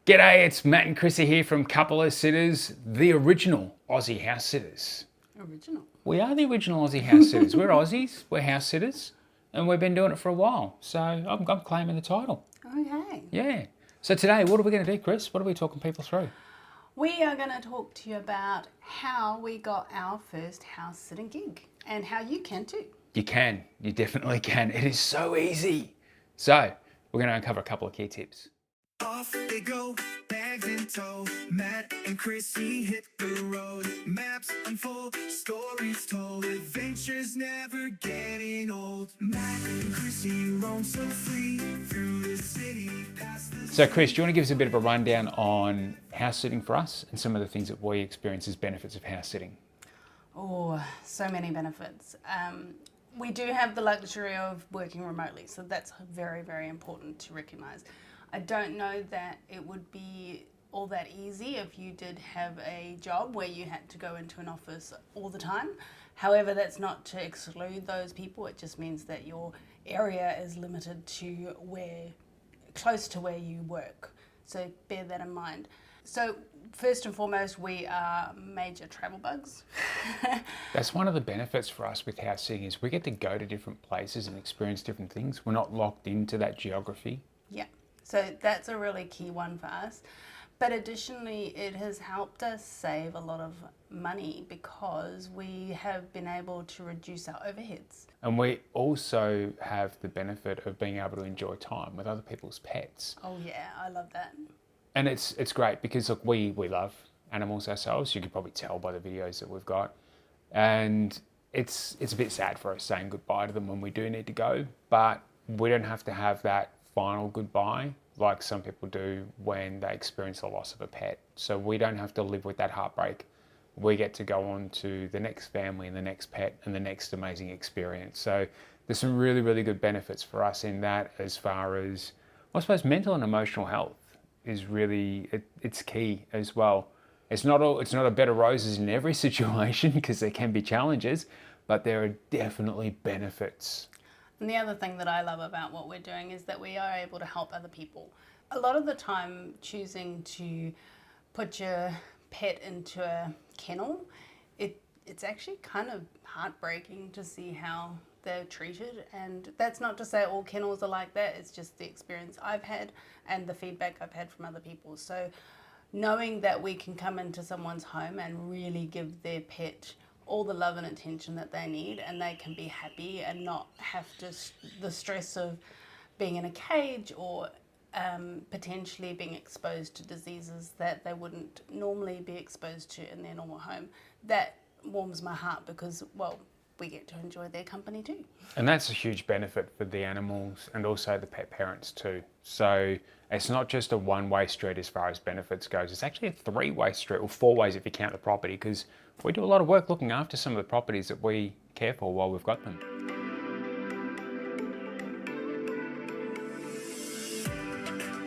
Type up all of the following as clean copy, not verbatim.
G'day, it's Matt and Chrissy here from Couple of Sitters, the original Aussie house sitters. Original. We are the original Aussie house sitters. We're Aussies, we're house sitters, and we've been doing it for a while. So I'm claiming the title. Okay. Yeah. So today, what are we going to do, Chris? What are we talking people through? We are going to talk to you about how we got our first house sitting gig and how you can too. You can. You definitely can. It is so easy. So we're going to uncover a couple of key tips. Off they go, bags in tow. Matt and Chrissy hit the road. Maps unfold, stories told. Adventures never getting old. Matt and Chrissy roam so free through the city, past the... So Chris, do you want to give us a bit of a rundown on house sitting for us and some of the things that we experience as benefits of house sitting? Oh, so many benefits. We do have the luxury of working remotely, so that's very, very important to recognise. I don't know that it would be all that easy if you did have a job where you had to go into an office all the time. However, that's not to exclude those people. It just means that your area is limited to close to where you work. So bear that in mind. So first and foremost, we are major travel bugs. That's one of the benefits for us with house sitting is we get to go to different places and experience different things. We're not locked into that geography. Yeah. So that's a really key one for us. But additionally, it has helped us save a lot of money because we have been able to reduce our overheads. And we also have the benefit of being able to enjoy time with other people's pets. Oh yeah, I love that. And it's great because look, we love animals ourselves. You could probably tell by the videos that we've got. And it's a bit sad for us saying goodbye to them when we do need to go, but we don't have to have that final goodbye like some people do when they experience the loss of a pet. So we don't have to live with that heartbreak. We get to go on to the next family and the next pet and the next amazing experience. So there's some really, really good benefits for us in that as far as, I suppose, mental and emotional health is really, it's key as well. It's not a bed of roses in every situation because there can be challenges, but there are definitely benefits. And the other thing that I love about what we're doing is that we are able to help other people. A lot of the time, choosing to put your pet into a kennel, it's actually kind of heartbreaking to see how they're treated. And that's not to say all kennels are like that, it's just the experience I've had and the feedback I've had from other people. So knowing that we can come into someone's home and really give their pet all the love and attention that they need, and they can be happy and not have the stress of being in a cage or potentially being exposed to diseases that they wouldn't normally be exposed to in their normal home. That warms my heart because, well, we get to enjoy their company too. And that's a huge benefit for the animals and also the pet parents too. So it's not just a one-way street as far as benefits goes. It's actually a three-way street, or four ways if you count the property, because we do a lot of work looking after some of the properties that we care for while we've got them.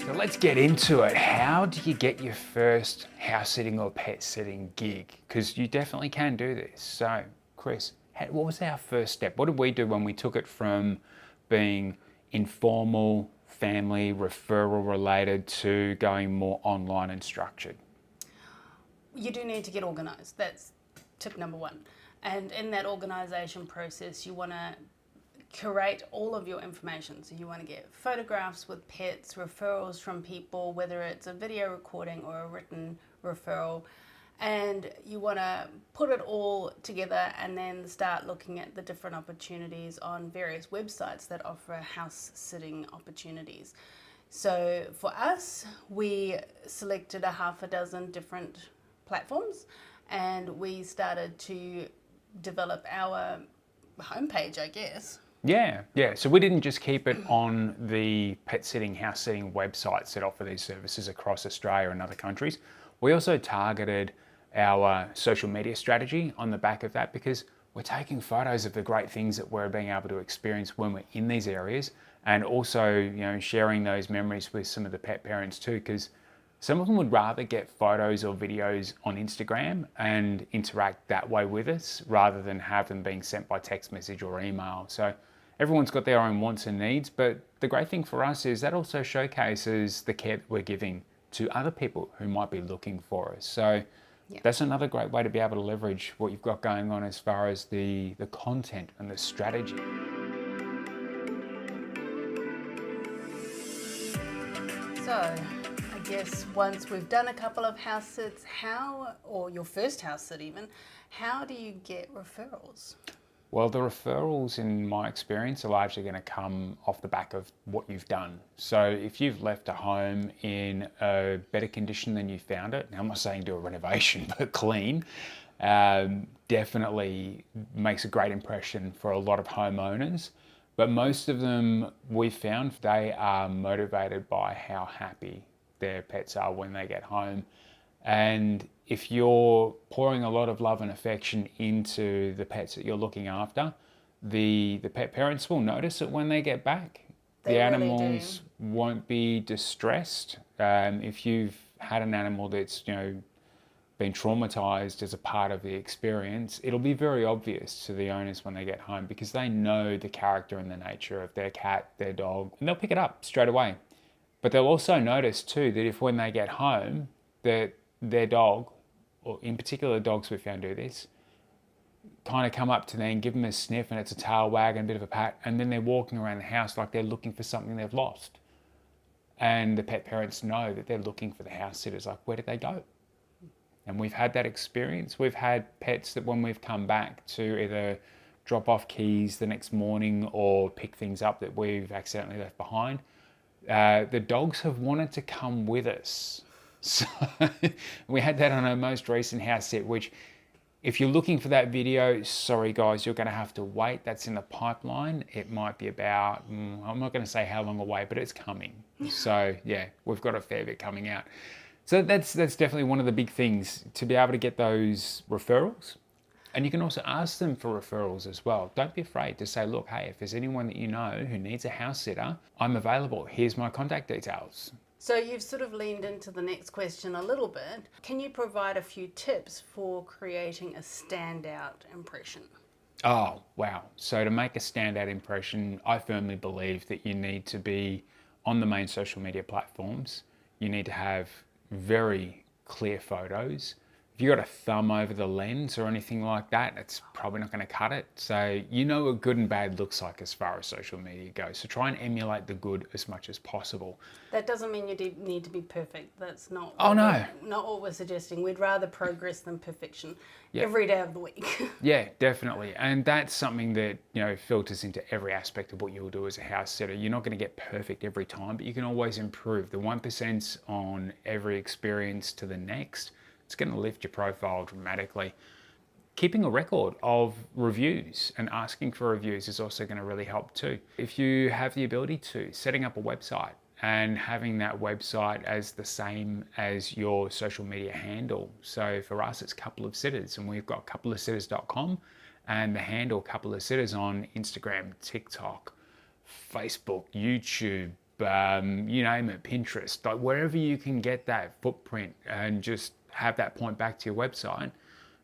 So let's get into it. How do you get your first house sitting or pet sitting gig? Because you definitely can do this. So Chris, what was our first step? What did we do when we took it from being informal, family, referral related to going more online and structured? You do need to get organised. That's tip number one. And in that organisation process, you want to curate all of your information. So you want to get photographs with pets, referrals from people, whether it's a video recording or a written referral. And you want to put it all together and then start looking at the different opportunities on various websites that offer house sitting opportunities. So for us, we selected a half a dozen different platforms and we started to develop our homepage, I guess. Yeah. So we didn't just keep it on the pet sitting, house sitting websites that offer these services across Australia and other countries. We also targeted our social media strategy on the back of that because we're taking photos of the great things that we're being able to experience when we're in these areas, and also, sharing those memories with some of the pet parents too, because some of them would rather get photos or videos on Instagram and interact that way with us rather than have them being sent by text message or email. So everyone's got their own wants and needs, but the great thing for us is that also showcases the care that we're giving to other people who might be looking for us. So Yeah. that's another great way to be able to leverage what you've got going on as far as the content and the strategy. So, I guess once we've done a couple of house sits, or your first house sit even, how do you get referrals? Well, the referrals, in my experience, are largely going to come off the back of what you've done. So if you've left a home in a better condition than you found it, now I'm not saying do a renovation, but clean, definitely makes a great impression for a lot of homeowners. But most of them, we've found, they are motivated by how happy their pets are when they get home. And if you're pouring a lot of love and affection into the pets that you're looking after, the pet parents will notice it when they get back. They The really animals won't be distressed. If you've had an animal that's been traumatized as a part of the experience, it'll be very obvious to the owners when they get home, because they know the character and the nature of their cat, their dog, and they'll pick it up straight away. But they'll also notice too that if when they get home, that their dog, or in particular dogs we found do this, kind of come up to them, give them a sniff, and it's a tail wag and a bit of a pat, and then they're walking around the house like they're looking for something they've lost. And the pet parents know that they're looking for the house sitters, like, where did they go? And we've had that experience. We've had pets that when we've come back to either drop off keys the next morning or pick things up that we've accidentally left behind, the dogs have wanted to come with us. So we had that on our most recent house sit, which if you're looking for that video, sorry guys, you're going to have to wait. That's in the pipeline. It might be about, I'm not going to say how long away, but it's coming. So yeah, we've got a fair bit coming out. So that's definitely one of the big things, to be able to get those referrals. And you can also ask them for referrals as well. Don't be afraid to say, look, hey, if there's anyone that you know who needs a house sitter, I'm available. Here's my contact details. So you've sort of leaned into the next question a little bit. Can you provide a few tips for creating a standout impression? Oh, wow. So to make a standout impression, I firmly believe that you need to be on the main social media platforms. You need to have very clear photos. If you've got a thumb over the lens or anything like that, it's probably not going to cut it. So you know what good and bad looks like as far as social media goes. So try and emulate the good as much as possible. That doesn't mean you need to be perfect. That's not. Oh, no. Not what we're suggesting. We'd rather progress than perfection every day of the week. Yeah, definitely. And that's something that, filters into every aspect of what you'll do as a house sitter. You're not going to get perfect every time, but you can always improve. The 1% on every experience to the next, it's going to lift your profile dramatically. Keeping a record of reviews and asking for reviews is also going to really help too. If you have the ability to, setting up a website and having that website as the same as your social media handle. So for us, it's Couple of Sitters, and we've got coupleofsitters.com and the handle Couple of Sitters on Instagram, TikTok, Facebook, YouTube, you name it, Pinterest, like wherever you can get that footprint and just have that point back to your website.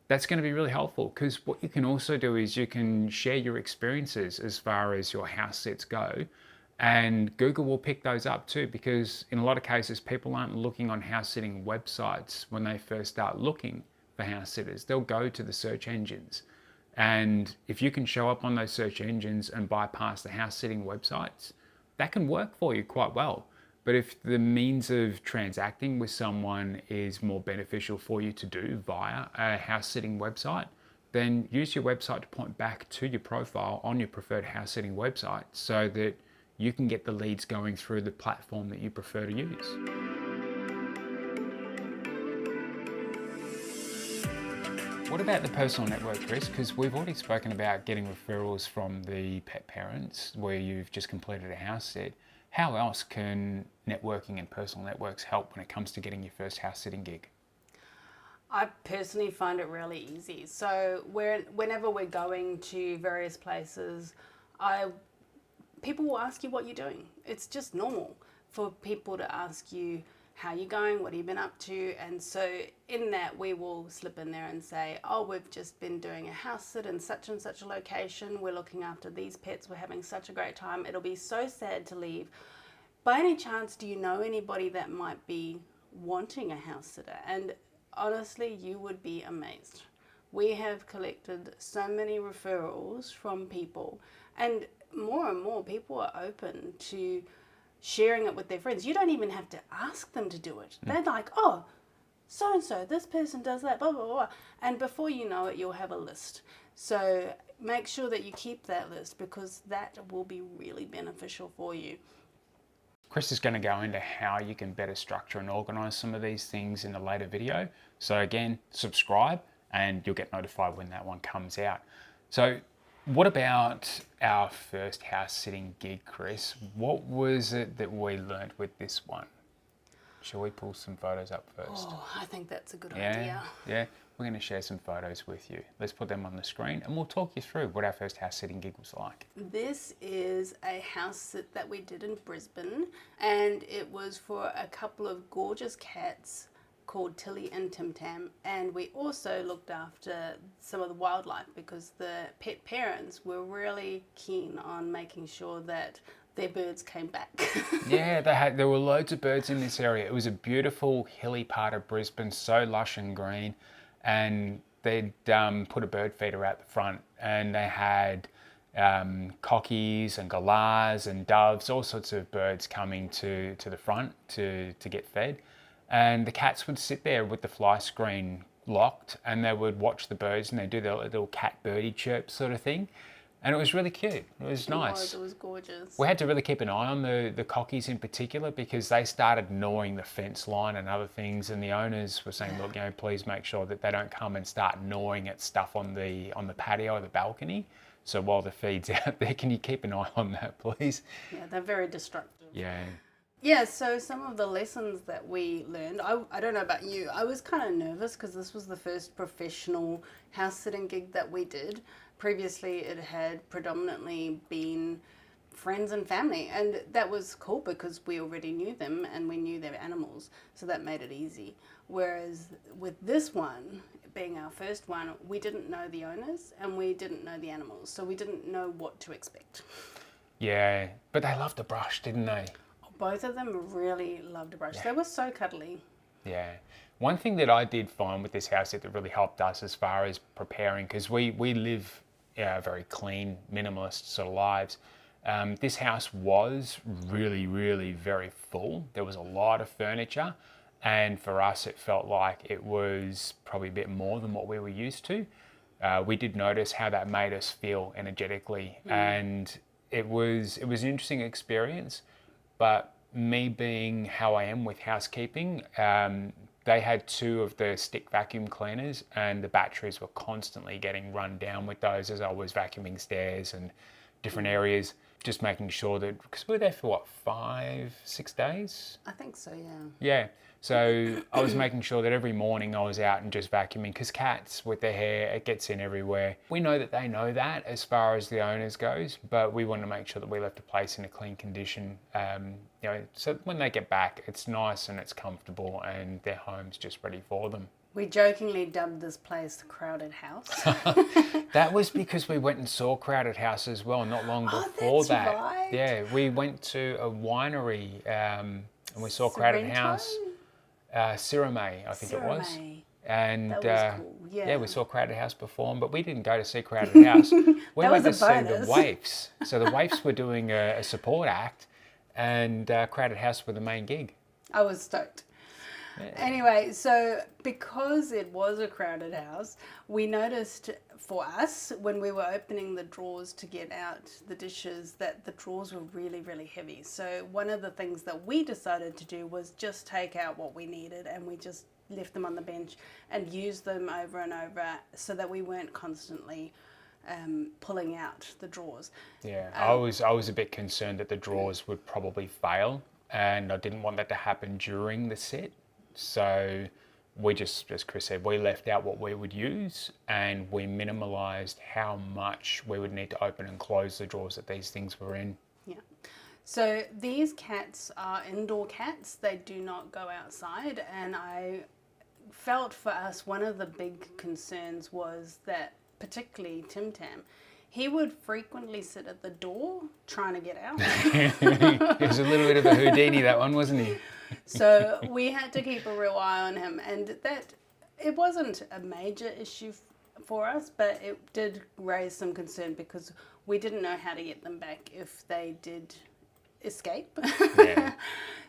That's going to be really helpful, because what you can also do is you can share your experiences as far as your house sits go, and Google will pick those up too, because in a lot of cases people aren't looking on house sitting websites when they first start looking for house sitters. They'll go to the search engines, and if you can show up on those search engines and bypass the house sitting websites, that can work for you quite well. But if the means of transacting with someone is more beneficial for you to do via a house sitting website, then use your website to point back to your profile on your preferred house sitting website, so that you can get the leads going through the platform that you prefer to use. What about the personal network, Chris? Because we've already spoken about getting referrals from the pet parents where you've just completed a house sit. How else can networking and personal networks help when it comes to getting your first house sitting gig? I personally find it really easy. So whenever we're going to various places, people will ask you what you're doing. It's just normal for people to ask you how you're going, what have you been up to, and so in that we will slip in there and say, oh, we've just been doing a house sit in such and such a location, we're looking after these pets, we're having such a great time, it'll be so sad to leave. By any chance, do you know anybody that might be wanting a house sitter. And honestly, you would be amazed. We have collected so many referrals from people, and more people are open to sharing it with their friends. You don't even have to ask them to do it. They're like, oh, so and so, this person does that, blah, blah, blah. And before you know it, you'll have a list. So make sure that you keep that list, because that will be really beneficial for you. Chris is going to go into how you can better structure and organise some of these things in a later video. So again, subscribe and you'll get notified when that one comes out. So what about our first house sitting gig, Chris? What was it that we learnt with this one? Shall we pull some photos up first? Oh, I think that's a good idea. Yeah, we're going to share some photos with you. Let's put them on the screen and we'll talk you through what our first house sitting gig was like. This is a house sit that we did in Brisbane, and it was for a couple of gorgeous cats called Tillie and Tim Tam, and we also looked after some of the wildlife because the pet parents were really keen on making sure that their birds came back. Yeah, there were loads of birds in this area. It was a beautiful hilly part of Brisbane, so lush and green, and they'd put a bird feeder out the front, and they had cockies and galahs and doves, all sorts of birds coming to the front to get fed. And the cats would sit there with the fly screen locked, and they would watch the birds, and they'd do their little cat birdie chirp sort of thing. And it was really cute. It was nice. It was gorgeous. We had to really keep an eye on the cockies in particular, because they started gnawing the fence line and other things, and the owners were saying, look, please make sure that they don't come and start gnawing at stuff on the patio or the balcony. So while the feed's out there, can you keep an eye on that, please? Yeah, they're very destructive. Yeah. Yeah, so some of the lessons that we learned, I don't know about you, I was kind of nervous because this was the first professional house sitting gig that we did. Previously, it had predominantly been friends and family, and that was cool because we already knew them and we knew their animals, so that made it easy. Whereas with this one, being our first one, we didn't know the owners and we didn't know the animals, so we didn't know what to expect. Yeah, but they loved the brush, didn't they? Both of them really loved a brush. Yeah. They were so cuddly. Yeah. One thing that I did find with this house that really helped us as far as preparing, because we live very clean, minimalist sort of lives. This house was really, really very full. There was a lot of furniture, and for us it felt like it was probably a bit more than what we were used to. We did notice how that made us feel energetically, and it was an interesting experience. But me being how I am with housekeeping, they had 2 of the stick vacuum cleaners, and the batteries were constantly getting run down with those as I was vacuuming stairs and different areas, just making sure that, because we were there for 5-6 days? I think so, yeah. Yeah, so I was making sure that every morning I was out and just vacuuming, because cats with their hair, it gets in everywhere. We know that they know that as far as the owners goes, but we want to make sure that we left the place in a clean condition, so when they get back, it's nice and it's comfortable and their home's just ready for them. We jokingly dubbed this place the Crowded House. That was because we went and saw Crowded House as well not long before that. Right. Yeah, we went to a winery and we saw Crowded House. Sirame, I think it was. And that was cool. Yeah, we saw Crowded House perform, but we didn't go to see Crowded House. We went to see the Waifs. So the Waifs were doing a support act, and Crowded House were the main gig. I was stoked. Yeah. Anyway, so because it was a crowded house, we noticed for us when we were opening the drawers to get out the dishes that the drawers were really, really heavy. So one of the things that we decided to do was just take out what we needed, and we just left them on the bench and used them over and over so that we weren't constantly pulling out the drawers. Yeah, I was a bit concerned that the drawers would probably fail, and I didn't want that to happen during the set. So we just, as Chris said, we left out what we would use, and we minimalised how much we would need to open and close the drawers that these things were in. Yeah. So these cats are indoor cats. They do not go outside, and I felt for us one of the big concerns was that, particularly Tim Tam, he would frequently sit at the door trying to get out. He was a little bit of a Houdini, that one, wasn't he? So we had to keep a real eye on him, and that it wasn't a major issue for us, but it did raise some concern because we didn't know how to get them back if they did escape. Yeah.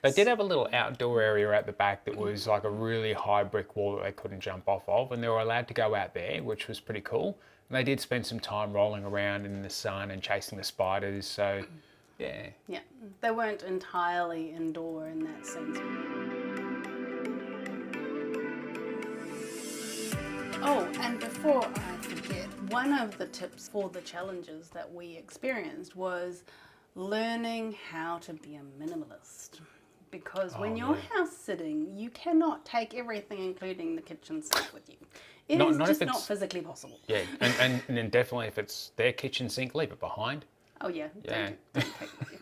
They did have a little outdoor area at the back that was like a really high brick wall that they couldn't jump off of, and they were allowed to go out there, which was pretty cool. And they did spend some time rolling around in the sun and chasing the spiders, so yeah. Yeah, they weren't entirely indoor in that sense. Oh, and before I forget, one of the tips for the challenges that we experienced was learning how to be a minimalist. Because when you're house sitting, you cannot take everything, including the kitchen sink, with you. It is just not physically possible. Yeah, and then definitely if it's their kitchen sink, leave it behind. Oh yeah, Yeah. don't take it with you.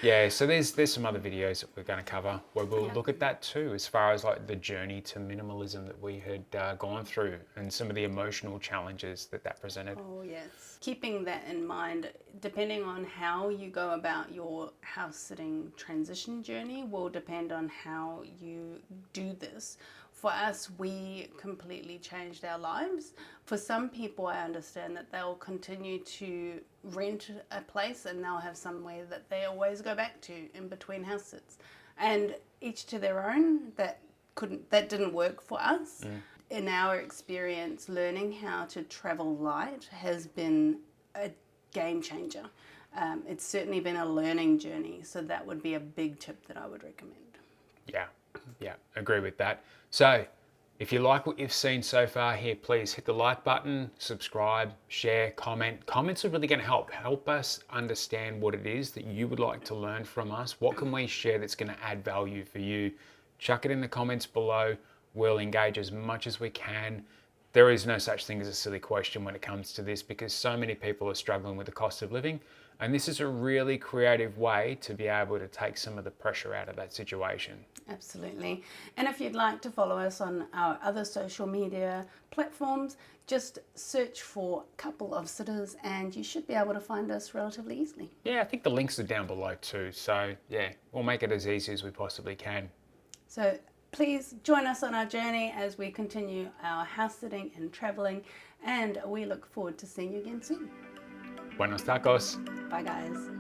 Yeah, so there's some other videos that we're going to cover where we'll look at that too, as far as like the journey to minimalism that we had gone through and some of the emotional challenges that presented. Oh yes. Keeping that in mind, depending on how you go about your house sitting transition journey will depend on how you do this. For us, we completely changed our lives. For some people, I understand that they'll continue to rent a place and they'll have somewhere that they always go back to in between house sits. And each to their own. That didn't work for us. In our experience, learning how to travel light has been a game changer. It's certainly been a learning journey, so that would be a big tip that I would recommend. Yeah, agree with that. So if you like what you've seen so far here, please hit the like button, subscribe, share, comment. Comments are really going to help us understand what it is that you would like to learn from us. What can we share that's going to add value for you? Chuck it in the comments below. We'll engage as much as we can. There is no such thing as a silly question when it comes to this because so many people are struggling with the cost of living. And this is a really creative way to be able to take some of the pressure out of that situation. Absolutely. And if you'd like to follow us on our other social media platforms, just search for Couple of Sitters and you should be able to find us relatively easily. Yeah, I think the links are down below too. So yeah, we'll make it as easy as we possibly can. So please join us on our journey as we continue our house sitting and traveling, and we look forward to seeing you again soon. Buenos tacos. Bye guys.